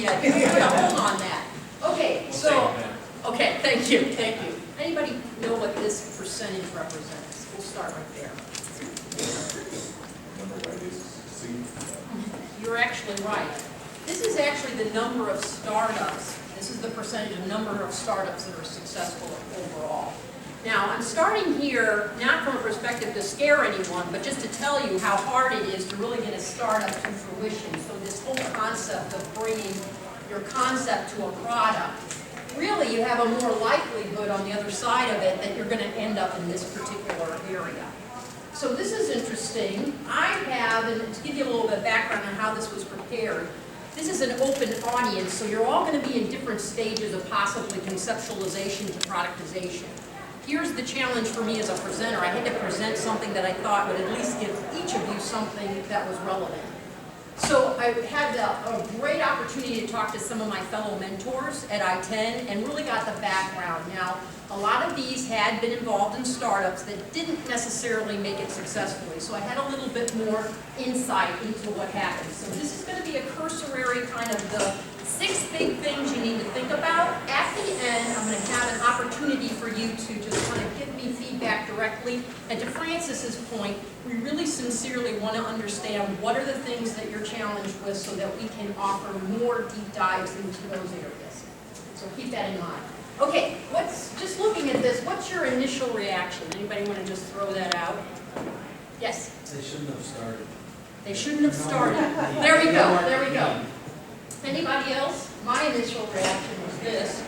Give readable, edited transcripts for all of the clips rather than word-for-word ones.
yet. We're gonna hold on that. Okay, so, okay, thank you. Anybody know what this percentage represents? We'll start right there. You're actually right. This is actually the number of startups. This is the percentage of number of startups that are successful overall. Now, I'm starting here not from a perspective to scare anyone, but just to tell you how hard it is to really get a startup to fruition. So this whole concept of bringing your concept to a product, really you have a more likelihood on the other side of it that you're going to end up in this particular area. So this is interesting. I have, and to give you a little bit of background on how this was prepared, this is an open audience, so you're all going to be in different stages of possibly conceptualization to productization. Here's the challenge for me as a presenter. I had to present something that I thought would at least give each of you something that was relevant. So I had a great opportunity to talk to some of my fellow mentors at ITEN and really got the background. Now, a lot of these had been involved in startups that didn't necessarily make it successfully. So I had a little bit more insight into what happened. So this is going to be a cursory kind of the 6 big things you need to think about. At the end, I'm going to have an opportunity for you to just kind of give me feedback directly. And to Francis's point, we really sincerely want to understand what are the things that you're challenged with so that we can offer more deep dives into those areas. So keep that in mind. Okay, just looking at this, what's your initial reaction? Anybody want to just throw that out? Yes? They shouldn't have started. They shouldn't have started. There we go. Anybody else? My initial reaction was this.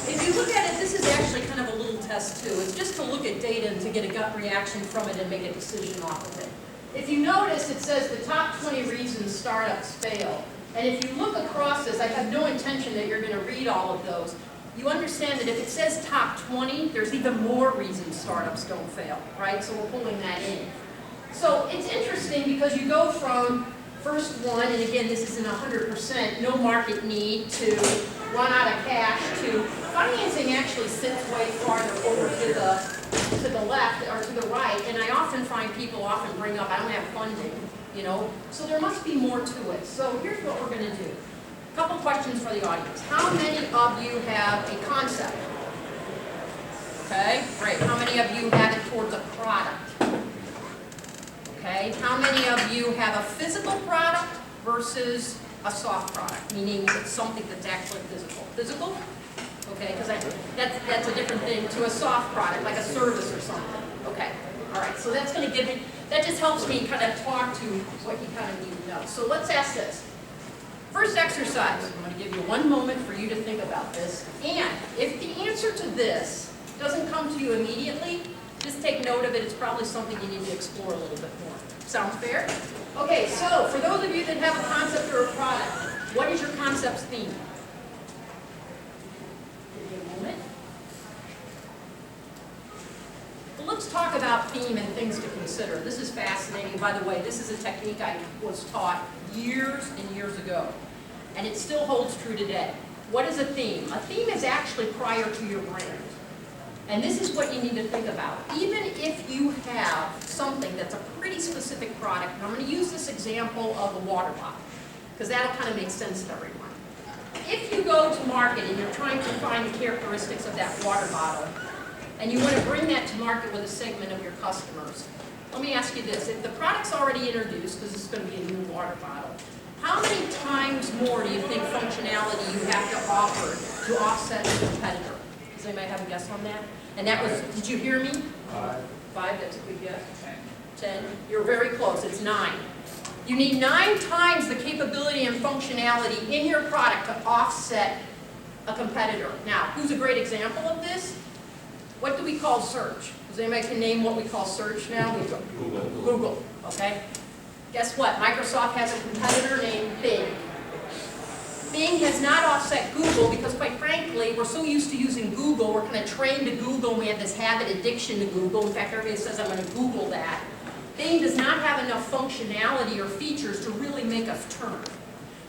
If you look at it, this is actually kind of a little test too. It's just to look at data and to get a gut reaction from it and make a decision off of it. If you notice, it says the top 20 reasons startups fail. And if you look across this, I have no intention that you're going to read all of those. You understand that if it says top 20, there's even more reasons startups don't fail, right? So we're pulling that in. So it's interesting because you go from first one, and again, this isn't 100%, no market need, to run out of cash, to financing actually sits way farther over to the left or to the right, and I often find people often bring up, I don't have funding, you know, so there must be more to it. So here's what we're going to do. A couple questions for the audience. How many of you have a concept? Okay, great. How many of you have it towards a product? Okay, how many of you have a physical product versus a soft product, meaning it's something that's actually physical? Physical? Okay, because that's a different thing to a soft product, like a service or something. Okay, all right, so that's going to give me, that just helps me kind of talk to what you kind of need to know. So let's ask this. First exercise, I'm going to give you 1 moment for you to think about this, and if the answer to this doesn't come to you immediately, just take note of it. It's probably something you need to explore a little bit more. Sounds fair? Okay, so for those of you that have a concept or a product, what is your concept's theme? Give me a moment. Well, let's talk about theme and things to consider. This is fascinating. By the way, this is a technique I was taught years and years ago, and it still holds true today. What is a theme? A theme is actually prior to your brand. And this is what you need to think about. Even if you have something that's a pretty specific product, and I'm going to use this example of a water bottle, because that'll kind of make sense to everyone. If you go to market and you're trying to find the characteristics of that water bottle, and you want to bring that to market with a segment of your customers, let me ask you this. If the product's already introduced, because this is going to be a new water bottle, how many times more do you think functionality you have to offer to offset a competitor? Does anybody have a guess on that? And that was, did you hear me? 5, that's a good guess. 10, you're very close, it's 9. You need 9 times the capability and functionality in your product to offset a competitor. Now, who's a great example of this? What do we call search? Does anybody can name what we call search now? Google, okay? Guess what? Microsoft has a competitor named Bing. Bing has not offset Google because, quite frankly, we're so used to using Google, we're kind of trained to Google, we have this habit addiction to Google. In fact, everybody says, I'm going to Google that. Bing does not have enough functionality or features to really make us turn.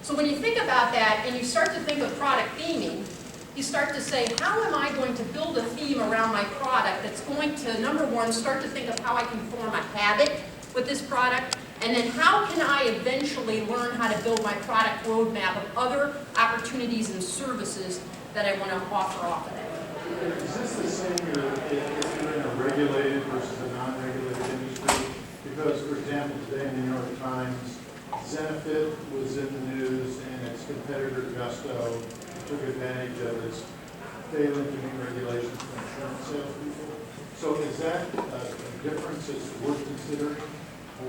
So when you think about that and you start to think of product theming, you start to say, how am I going to build a theme around my product that's going to, number one, start to think of how I can form a habit with this product, And then how can I eventually learn how to build my product roadmap of other opportunities and services that I want to offer off of that? Is this the same if you're in a regulated versus a non-regulated industry? Because, for example, today in the New York Times, Zenefit was in the news and its competitor Gusto took advantage of its failing to meet regulations for insurance salespeople. So is that a difference that's worth considering,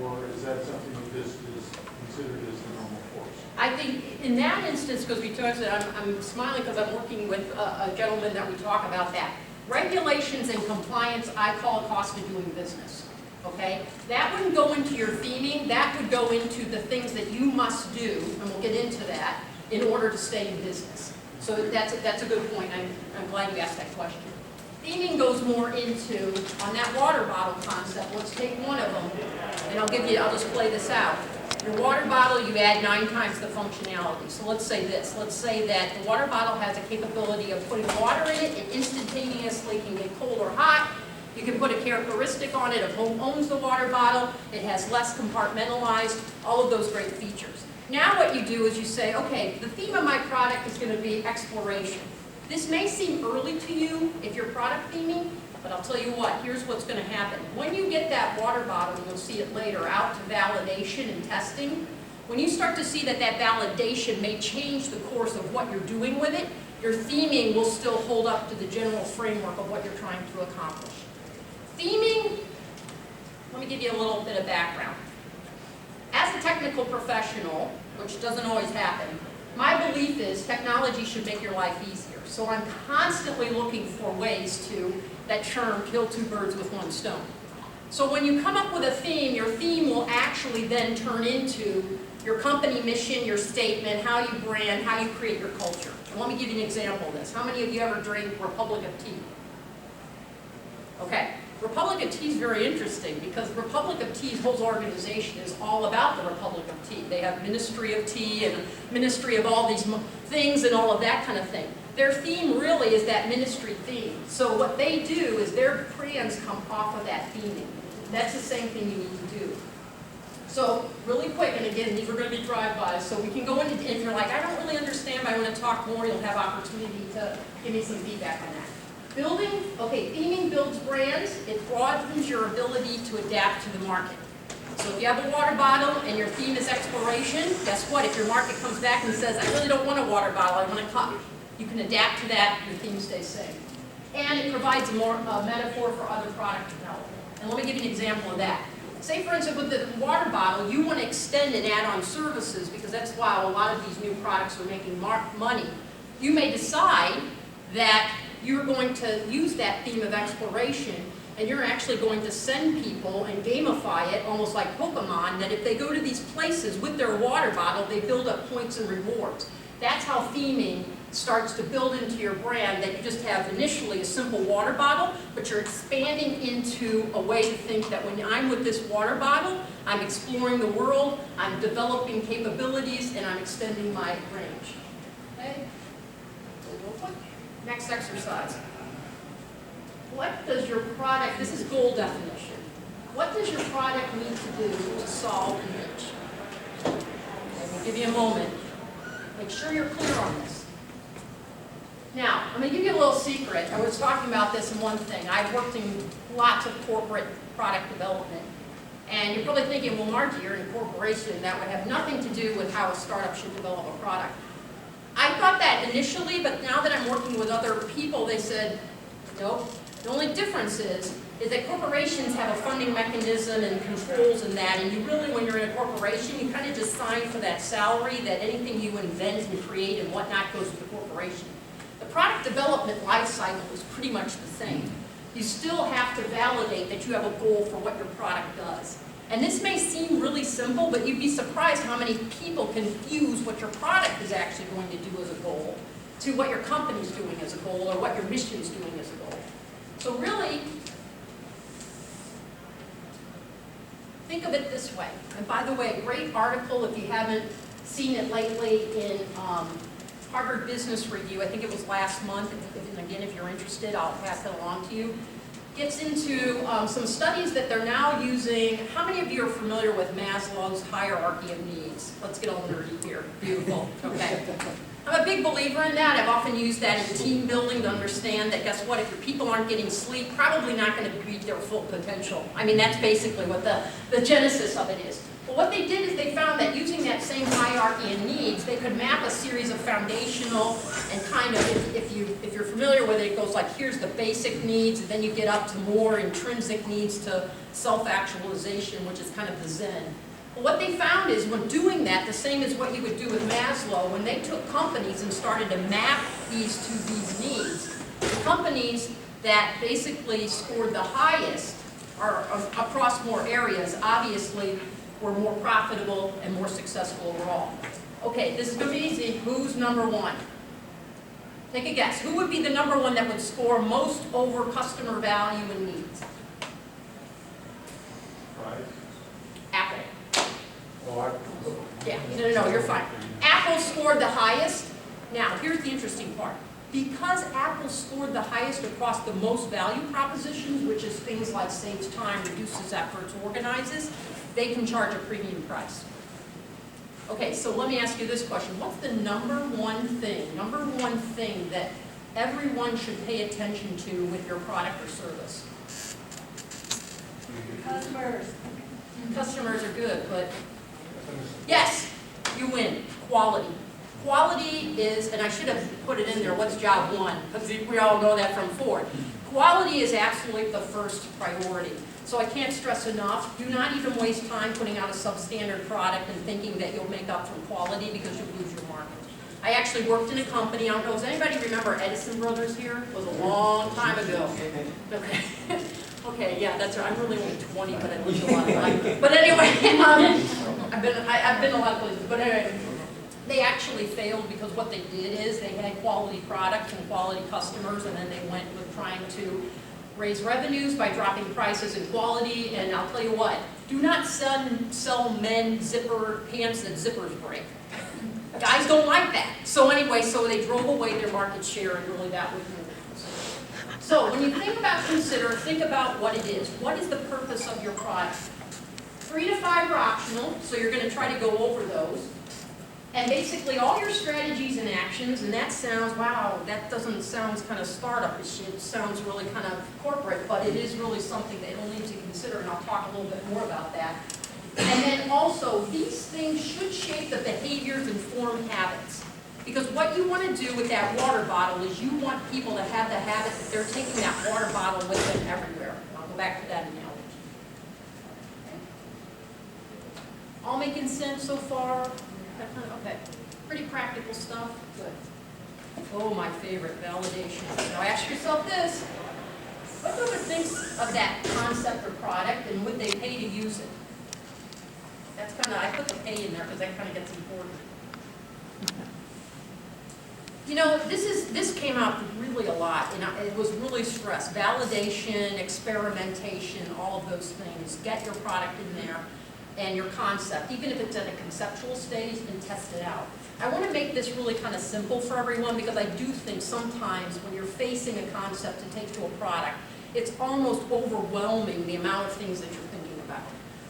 or is that something that just is considered as the normal course? I think in that instance, because we talked about, I'm smiling because I'm working with a gentleman that we talk about that. Regulations and compliance, I call cost of doing business. Okay? That wouldn't go into your theming, that would go into the things that you must do, and we'll get into that, in order to stay in business. So that's a good point. I'm glad you asked that question. Theming goes more into, on that water bottle concept, let's take one of them, and I'll just play this out. Your water bottle, you add 9 times the functionality. So let's say this. Let's say that the water bottle has a capability of putting water in it. It instantaneously can get cold or hot. You can put a characteristic on it of who owns the water bottle. It has less compartmentalized, all of those great features. Now what you do is you say, okay, the theme of my product is going to be exploration. This may seem early to you if you're product theming, but I'll tell you what, here's what's going to happen. When you get that water bottle, and you'll see it later, out to validation and testing, when you start to see that that validation may change the course of what you're doing with it, your theming will still hold up to the general framework of what you're trying to accomplish. Theming, let me give you a little bit of background. As a technical professional, which doesn't always happen, my belief is technology should make your life easier. So I'm constantly looking for ways to, that term, kill 2 birds with 1 stone. So when you come up with a theme, your theme will actually then turn into your company mission, your statement, how you brand, how you create your culture. And let me give you an example of this. How many of you ever drink Republic of Tea? Okay. Republic of Tea is very interesting because Republic of Tea's whole organization is all about the Republic of Tea. They have Ministry of Tea and Ministry of all these things and all of that kind of thing. Their theme really is that ministry theme. So what they do is their brands come off of that theming. That's the same thing you need to do. So really quick, and again, these are going to be drive-bys, so we can go into, if you're like, I don't really understand, but I want to talk more, you'll have opportunity to give me some feedback on that. Building, okay, theming builds brands. It broadens your ability to adapt to the market. So if you have a water bottle and your theme is exploration, guess what? If your market comes back and says, I really don't want a water bottle, I want a cup, you can adapt to that, your theme stays same. And it provides a metaphor for other product development. And let me give you an example of that. Say, for instance, with the water bottle, you want to extend and add on services because that's why a lot of these new products are making money. You may decide that you're going to use that theme of exploration and you're actually going to send people and gamify it, almost like Pokemon, that if they go to these places with their water bottle, they build up points and rewards. That's how theming starts to build into your brand, that you just have initially a simple water bottle, but you're expanding into a way to think that when I'm with this water bottle, I'm exploring the world, I'm developing capabilities, and I'm extending my range. Okay? Real quick. Next exercise. What does your product, this is goal definition, what does your product need to do to solve a niche? Let me give you a moment. Make sure you're clear on this. Now, I'm going to give you a little secret. I was talking about this in one thing. I've worked in lots of corporate product development. And you're probably thinking, well, Margie, you're in a corporation. That would have nothing to do with how a startup should develop a product. I thought that initially, but now that I'm working with other people, they said, nope. The only difference is that corporations have a funding mechanism and controls in that, and you really, when you're in a corporation, you kind of just sign for that salary, that anything you invent and create and whatnot goes to the corporation. The product development life cycle is pretty much the same. You still have to validate that you have a goal for what your product does. And this may seem really simple, but you'd be surprised how many people confuse what your product is actually going to do as a goal to what your company's doing as a goal or what your mission is doing as a goal. So really, think of it this way. And by the way, a great article, if you haven't seen it lately, in Harvard Business Review. I think it was last month. And again, if you're interested, I'll pass it along to you. gets into some studies that they're now using. How many of you are familiar with Maslow's hierarchy of needs? Let's get all nerdy here. Beautiful. Okay. I'm a big believer in that. I've often used that in team building to understand that, guess what, if your people aren't getting sleep, probably not going to reach their full potential. I mean, that's basically what the genesis of it is. But what they did is they found that using that same hierarchy of needs, they could map a series of foundational and kind of, if you're familiar with it, it goes like, here's the basic needs, and then you get up to more intrinsic needs to self-actualization, which is kind of the Zen. But what they found is when doing that, the same as what you would do with Maslow, when they took companies and started to map these to these needs, the companies that basically scored the highest are across more areas, obviously, were more profitable and more successful overall. Okay, this is going to be easy. Who's number one? Take a guess. Who would be the number one that would score most over customer value and needs? Right. Apple. Oh, Yeah, no, you're fine. Apple scored the highest. Now, here's the interesting part. Because Apple scored the highest across the most value propositions, which is things like saves time, reduces efforts, organizes, they can charge a premium price. Okay, so let me ask you this question. What's the number one thing that everyone should pay attention to with your product or service? Customers. Customers are good, but yes, you win. Quality. Quality is, and I should have put it in there, what's job one? Because we all know that from Ford. Quality is absolutely the first priority. So I can't stress enough, do not even waste time putting out a substandard product and thinking that you'll make up for quality because you'll lose your market. I actually worked in a company, I don't know, does anybody remember Edison Brothers here? It was a long time ago. Okay. Okay, yeah, that's right. I'm really only 20, but I lived a lot of life. But anyway, I've been a lot of places. But anyway, they actually failed because what they did is they had quality products and quality customers, and then they went with trying to raise revenues by dropping prices and quality. And I'll tell you what, do not sell men pants that zippers break. Guys don't like that. So anyway, so they drove away their market share, and really that was. So when you think about what it is. What is the purpose of your product? 3 to 5 are optional, so you're going to try to go over those. And basically all your strategies and actions, and that sounds, wow, that doesn't sound kind of startup-ish, it sounds really kind of corporate, but it is really something that you'll need to consider, and I'll talk a little bit more about that. And then also, these things should shape the behaviors and form habits. Because what you want to do with that water bottle is you want people to have the habit that they're taking that water bottle with them everywhere. I'll go back to that analogy. Okay. All making sense so far? Okay. Pretty practical stuff? Good. Oh, my favorite, validation. Now ask yourself this. What do they think of that concept or product, and would they pay to use it? That's kind of, I put the pay in there because that kind of gets important. You know, this came out really a lot, and it was really stressed. Validation, experimentation, all of those things. Get your product in there and your concept, even if it's at a conceptual stage, and test it out. I want to make this really kind of simple for everyone because I do think sometimes when you're facing a concept to take to a product, it's almost overwhelming the amount of things that you're thinking about.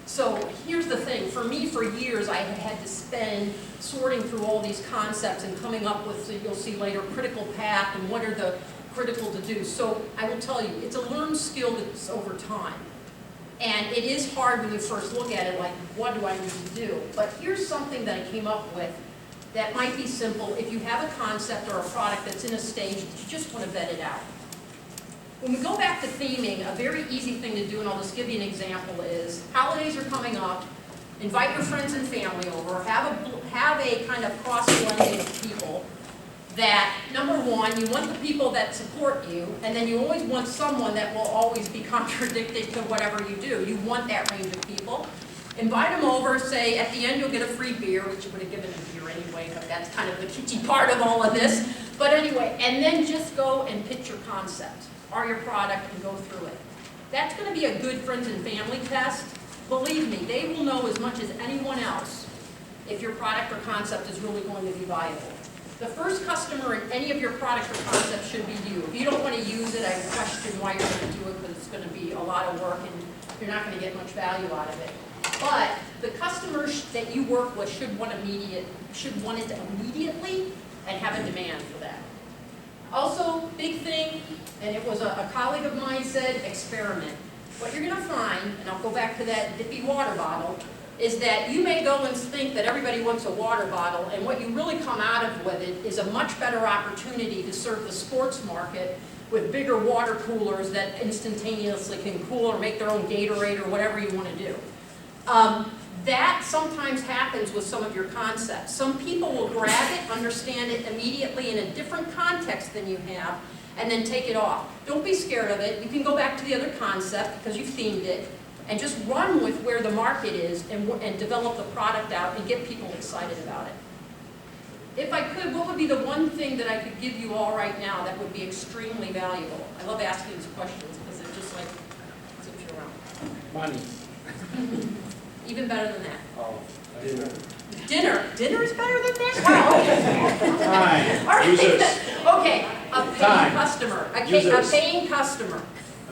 So here's the thing, for me for years I had to spend sorting through all these concepts and coming up with, you'll see later, critical path and what are the critical to do. So I will tell you, it's a learned skill that's over time. And it is hard when you first look at it, like, what do I need to do? But here's something that I came up with that might be simple if you have a concept or a product that's in a stage that you just want to vet it out. When we go back to theming, a very easy thing to do, and I'll just give you an example, is holidays are coming up, invite your friends and family over, have a kind of cross-blending of people that, number one, you want the people that support you, and then you always want someone that will always be contradicting to whatever you do. You want that range of people. Invite them over, say at the end you'll get a free beer, which you would have given a beer anyway, but that's kind of the kitschy part of all of this. But anyway, and then just go and pitch your concept or your product and go through it. That's going to be a good friends and family test. Believe me, they will know as much as anyone else if your product or concept is really going to be viable. The first customer in any of your product or concept should be you. If you don't want to use it, I question why you're going to do it, because it's going to be a lot of work and you're not going to get much value out of it. But the customers that you work with should want it immediately and have a demand for that. Also, big thing, and it was a colleague of mine said, experiment. What you're going to find, and I'll go back to that dippy water bottle, is that you may go and think that everybody wants a water bottle, and what you really come out of with it is a much better opportunity to serve the sports market with bigger water coolers that instantaneously can cool or make their own Gatorade or whatever you want to do. That sometimes happens with some of your concepts. Some people will grab it, understand it immediately in a different context than you have, and then take it off. Don't be scared of it. You can go back to the other concept because you've themed it, and just run with where the market is and develop the product out and get people excited about it. If I could, what would be the one thing that I could give you all right now that would be extremely valuable? I love asking these questions because it's just like, zips you around. Money. Even better than that. Oh, dinner. Dinner is better than that? Wow, okay. Time. All right. Users. Okay, a paying Time. customer. A Users. paying customer,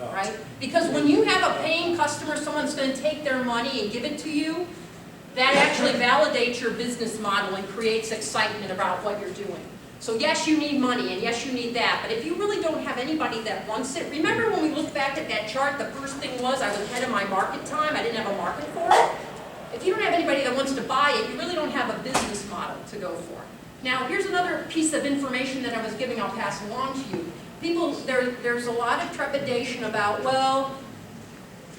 Oh. right? Because when you have a paying customer, someone's going to take their money and give it to you, that actually validates your business model and creates excitement about what you're doing. So yes, you need money, and yes, you need that, but if you really don't have anybody that wants it, remember when we looked back at that chart, the first thing was I was ahead of my market time, I didn't have a market for it. If you don't have anybody that wants to buy it, you really don't have a business model to go for. Now, here's another piece of information that I was giving, I'll pass along to you. People, there's a lot of trepidation about, well,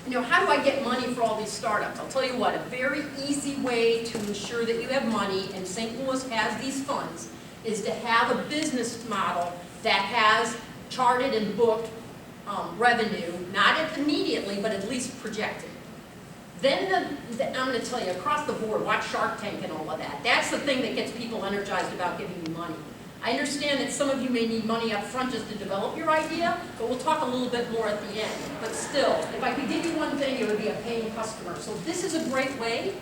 you know, how do I get money for all these startups? I'll tell you what, a very easy way to ensure that you have money, and St. Louis has these funds, is to have a business model that has charted and booked revenue, not immediately, but at least projected. Then I'm going to tell you, across the board, watch Shark Tank and all of that. That's the thing that gets people energized about giving you money. I understand that some of you may need money up front just to develop your idea, but we'll talk a little bit more at the end. But still, if I could give you one thing, it would be a paying customer. So this is a great way.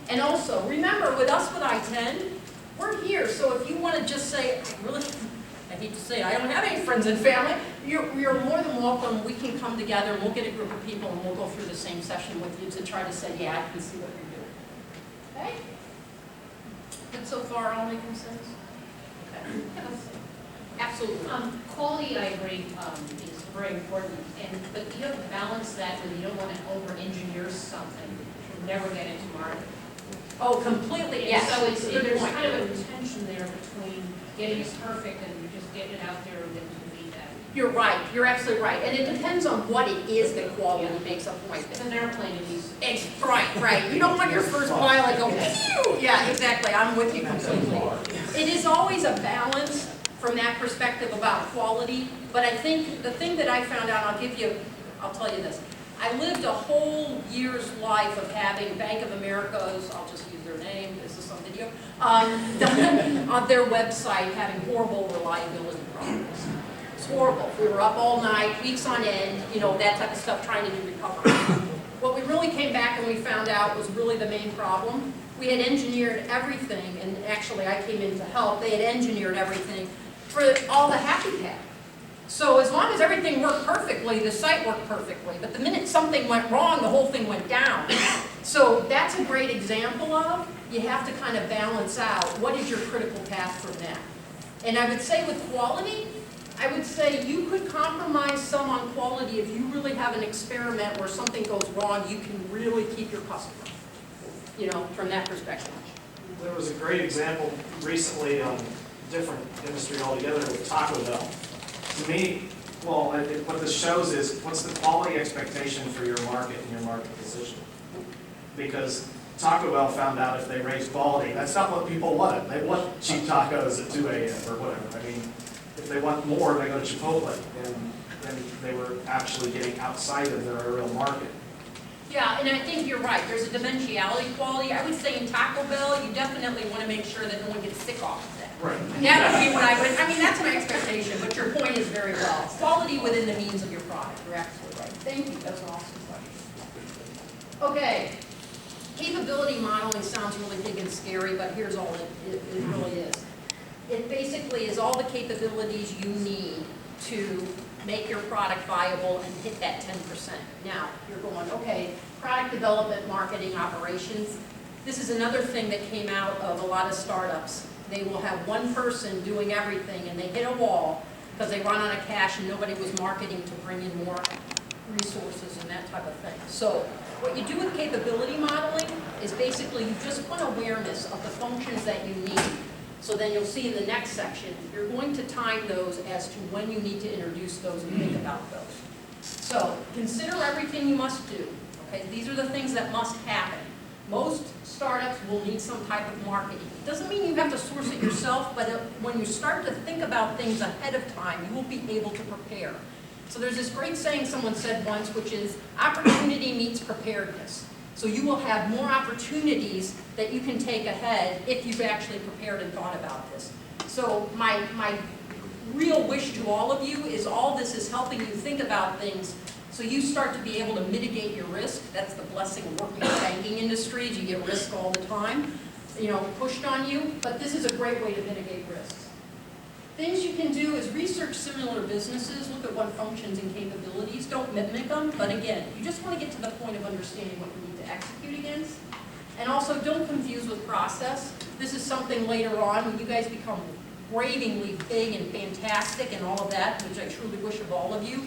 And also, remember, with us with ITEN, we're here. So if you want to just say, I hate to say it, I don't have any friends and family, you're more than welcome. We can come together and we'll get a group of people and we'll go through the same session with you to try to say, yeah, I can see what you're doing. Okay? Good so far, all making sense? Okay. Absolutely. Quality, I agree, is very important, but you have to balance that when you don't want to over-engineer something to never get into market. Oh, completely, yes. So there's point. kind of a tension there between getting it perfect and just getting it out there and then to be that. You're right. You're absolutely right. And it depends on what it is that quality makes a point. It's an airplane in these. It's right. You don't want your first pilot go, phew! Yeah, exactly. I'm with you completely. It is always a balance from that perspective about quality. But I think the thing that I found out, I'll tell you this. I lived a whole year's life of having Bank of America's, I'll just use their name, this is some video, on their website having horrible reliability problems. It's horrible. We were up all night, weeks on end, you know, that type of stuff, trying to do recovery. What we really came back and we found out was really the main problem. We had engineered everything, and actually I came in to help, they had engineered everything for all the Happy Pack. So as long as everything worked perfectly, the site worked perfectly. But the minute something went wrong, the whole thing went down. So that's a great example of, you have to kind of balance out what is your critical path from that. And I would say with quality, I would say you could compromise some on quality if you really have an experiment where something goes wrong, you can really keep your customer, you know, from that perspective. There was a great example recently on different industry altogether with Taco Bell. To me, well, what this shows is what's the quality expectation for your market and your market position. Because Taco Bell found out if they raise quality, that's not what people wanted. They want cheap tacos at 2 a.m. or whatever. I mean, if they want more, they go to Chipotle. And then they were actually getting outside of their real market. Yeah, and I think you're right. There's a dimensionality quality. I would say in Taco Bell, you definitely want to make sure that no one gets sick off of that. Right. That would be what I mean, that's my expectation, but your point is very well. Quality within the means of your product. You're absolutely right. Thank you. That's an awesome question. Okay. Capability modeling sounds really big and scary, but here's all it really is. It basically basically is all the capabilities you need to make your product viable and hit that 10%. Now, you're going, okay, product development, marketing, operations. This is another thing that came out of a lot of startups. They will have one person doing everything and they hit a wall because they run out of cash and nobody was marketing to bring in more resources and that type of thing. So what you do with capability modeling is basically you just put awareness of the functions that you need. So then you'll see in the next section, you're going to time those as to when you need to introduce those and think about those. So consider everything you must do. Okay, these are the things that must happen. Most startups will need some type of marketing. It doesn't mean you have to source it yourself, but when you start to think about things ahead of time, you will be able to prepare. So there's this great saying someone said once, which is, opportunity meets preparedness. So you will have more opportunities that you can take ahead if you've actually prepared and thought about this. So my real wish to all of you is all this is helping you think about things so you start to be able to mitigate your risk. That's the blessing of working in the banking industry. You get risk all the time, pushed on you, but this is a great way to mitigate risks. Things you can do is research similar businesses, look at what functions and capabilities. Don't mimic them, but again, you just want to get to the point of understanding what you need to execute against. And also, don't confuse with process. This is something later on when you guys become ravingly big and fantastic and all of that, which I truly wish of all of you.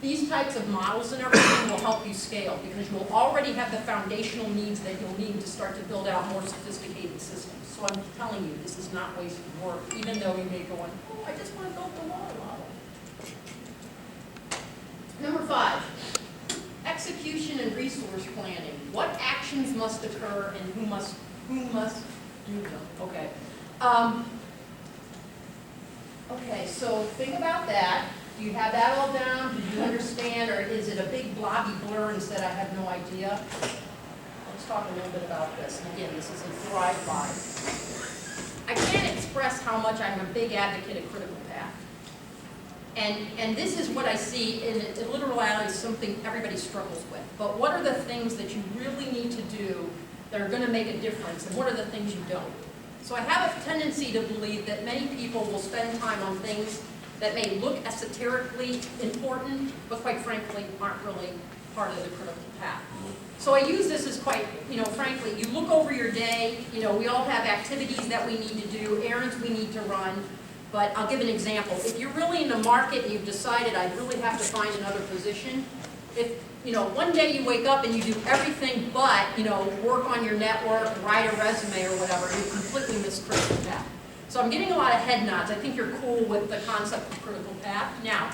These types of models and everything will help you scale because you'll already have the foundational needs that you'll need to start to build out more sophisticated systems. So I'm telling you, this is not wasted work, even though you may go on, oh, I just want to build the water model. Number 5, execution and resource planning. What actions must occur and who must do them? Okay. Okay, so think about that. Do you have that all down? Do you understand, or is it a big blobby blur and said I have no idea? Let's talk a little bit about this. And again, this is a drive-by. I can't express how much I'm a big advocate of critical path. And this is what I see in literal reality is something everybody struggles with. But what are the things that you really need to do that are going to make a difference, and what are the things you don't? So I have a tendency to believe that many people will spend time on things that may look esoterically important, but quite frankly aren't really part of the critical path. So I use this as quite, frankly, you look over your day, we all have activities that we need to do, errands we need to run, but I'll give an example. If you're really in the market and you've decided I really have to find another position, if, one day you wake up and you do everything but, work on your network, write a resume or whatever, you completely miss critical path. So I'm getting a lot of head nods. I think you're cool with the concept of critical path. Now,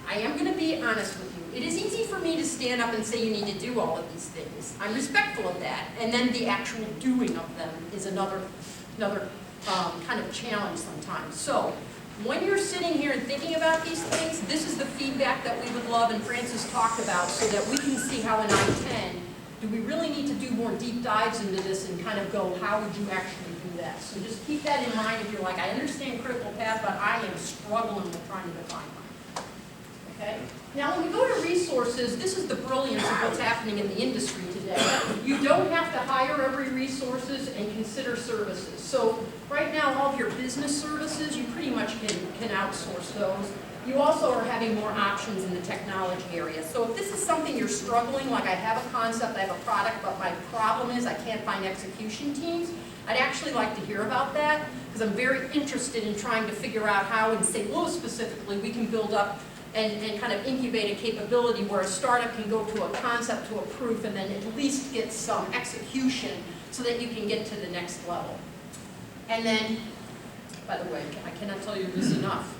I am going to be honest with you. It is easy for me to stand up and say you need to do all of these things. I'm respectful of that. And then the actual doing of them is another kind of challenge sometimes. So when you're sitting here and thinking about these things, this is the feedback that we would love and Francis talked about so that we can see how in ITEN, do we really need to do more deep dives into this and kind of go, how would you actually do that? So just keep that in mind if you're like, I understand critical path, but I am struggling with trying to define mine. Okay? Now when we go to resources, this is the brilliance of what's happening in the industry today. You don't have to hire every resources and consider services. So right now, all of your business services, you pretty much can outsource those. You also are having more options in the technology area. So if this is something you're struggling, like I have a concept, I have a product, but my problem is I can't find execution teams, I'd actually like to hear about that because I'm very interested in trying to figure out how in St. Louis specifically we can build up and kind of incubate a capability where a startup can go to a concept to a proof and then at least get some execution so that you can get to the next level. And then, by the way, I cannot tell you this enough.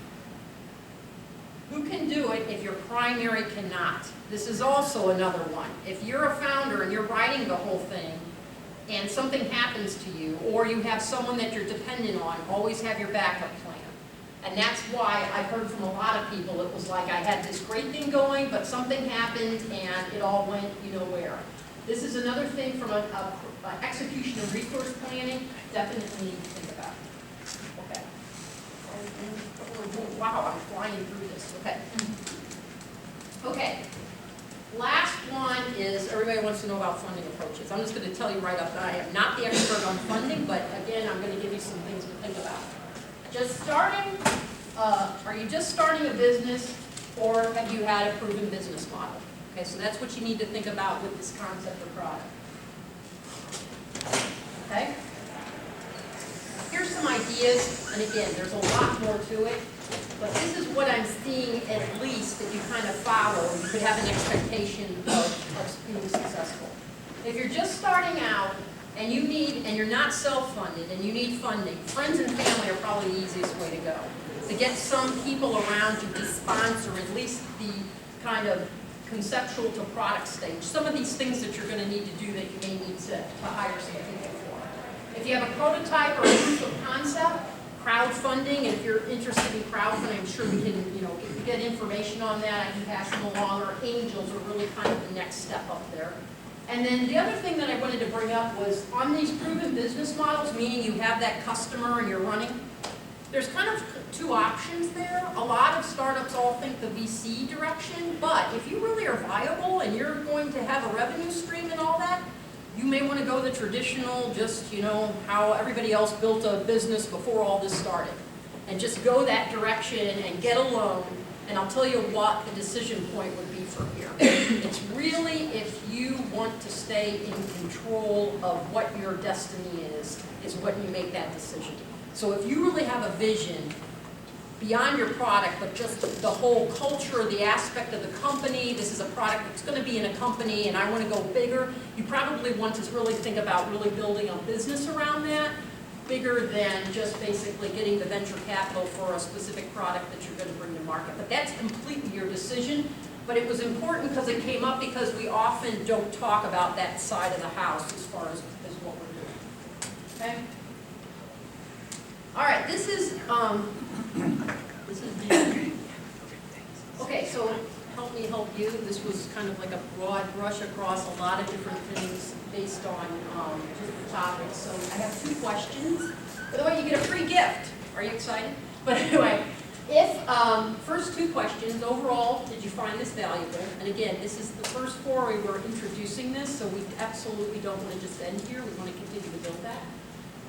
Who can do it if your primary cannot? This is also another one. If you're a founder and you're writing the whole thing and something happens to you, or you have someone that you're dependent on, always have your backup plan. And that's why I've heard from a lot of people, it was like I had this great thing going, but something happened and it all went where. This is another thing from an execution and resource planning, definitely need to think about. Okay. Wow, I'm flying through this. Okay. Okay. Last one is, everybody wants to know about funding approaches. I'm just going to tell you right up that I am not the expert on funding, but again, I'm going to give you some things to think about. just starting, are you just starting a business, or have you had a proven business model? Okay, so that's what you need to think about with this concept of product. Okay? Here's some ideas, and again, there's a lot more to it, but this is what I'm seeing at least that you kind of follow. You could have an expectation of being successful. If you're just starting out, and you're not self-funded, and you need funding, friends and family are probably the easiest way to go. To get some people around you to sponsor at least the kind of conceptual to product stage. Some of these things that you're going to need to do that you may need to hire some people for. If you have a prototype or a proof of concept, crowdfunding, and if you're interested in crowdfunding, I'm sure we can, get information on that. I can pass them along, or angels are really kind of the next step up there. And then the other thing that I wanted to bring up was on these proven business models, meaning you have that customer and you're running, there's kind of two options there. A lot of startups all think the VC direction, but if you really are viable and you're going to have a revenue stream and all that, you may want to go the traditional, just, how everybody else built a business before all this started. And just go that direction and get a loan, and I'll tell you what the decision point would be from here. It's really if you want to stay in control of what your destiny is when you make that decision. So if you really have a vision beyond your product, but just the whole culture, the aspect of the company, this is a product that's going to be in a company and I want to go bigger, you probably want to really think about really building a business around that, bigger than just basically getting the venture capital for a specific product that you're going to bring to market. But that's completely your decision. But it was important because it came up because we often don't talk about that side of the house as far as what we're doing. Okay? All right, this is the, okay, so help me help you. This was kind of like a broad brush across a lot of different things based on different topics. So I have 2 questions. By the way, you get a free gift. Are you excited? But anyway, if, first 2 questions, overall, did you find this valuable? And again, this is the first foray we're introducing this, so we absolutely don't want to just end here. We want to continue to build that.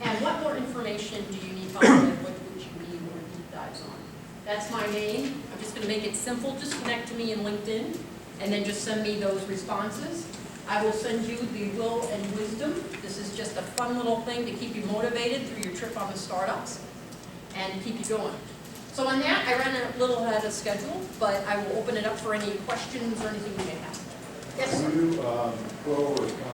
And what more information do you need help with? What would you need more deep dives on? That's my name. I'm just going to make it simple. Just connect to me in LinkedIn, and then just send me those responses. I will send you the will and wisdom. This is just a fun little thing to keep you motivated through your trip on the startups and keep you going. So on that, I ran a little ahead of schedule, but I will open it up for any questions or anything you may have. Yes, sir? Can you go over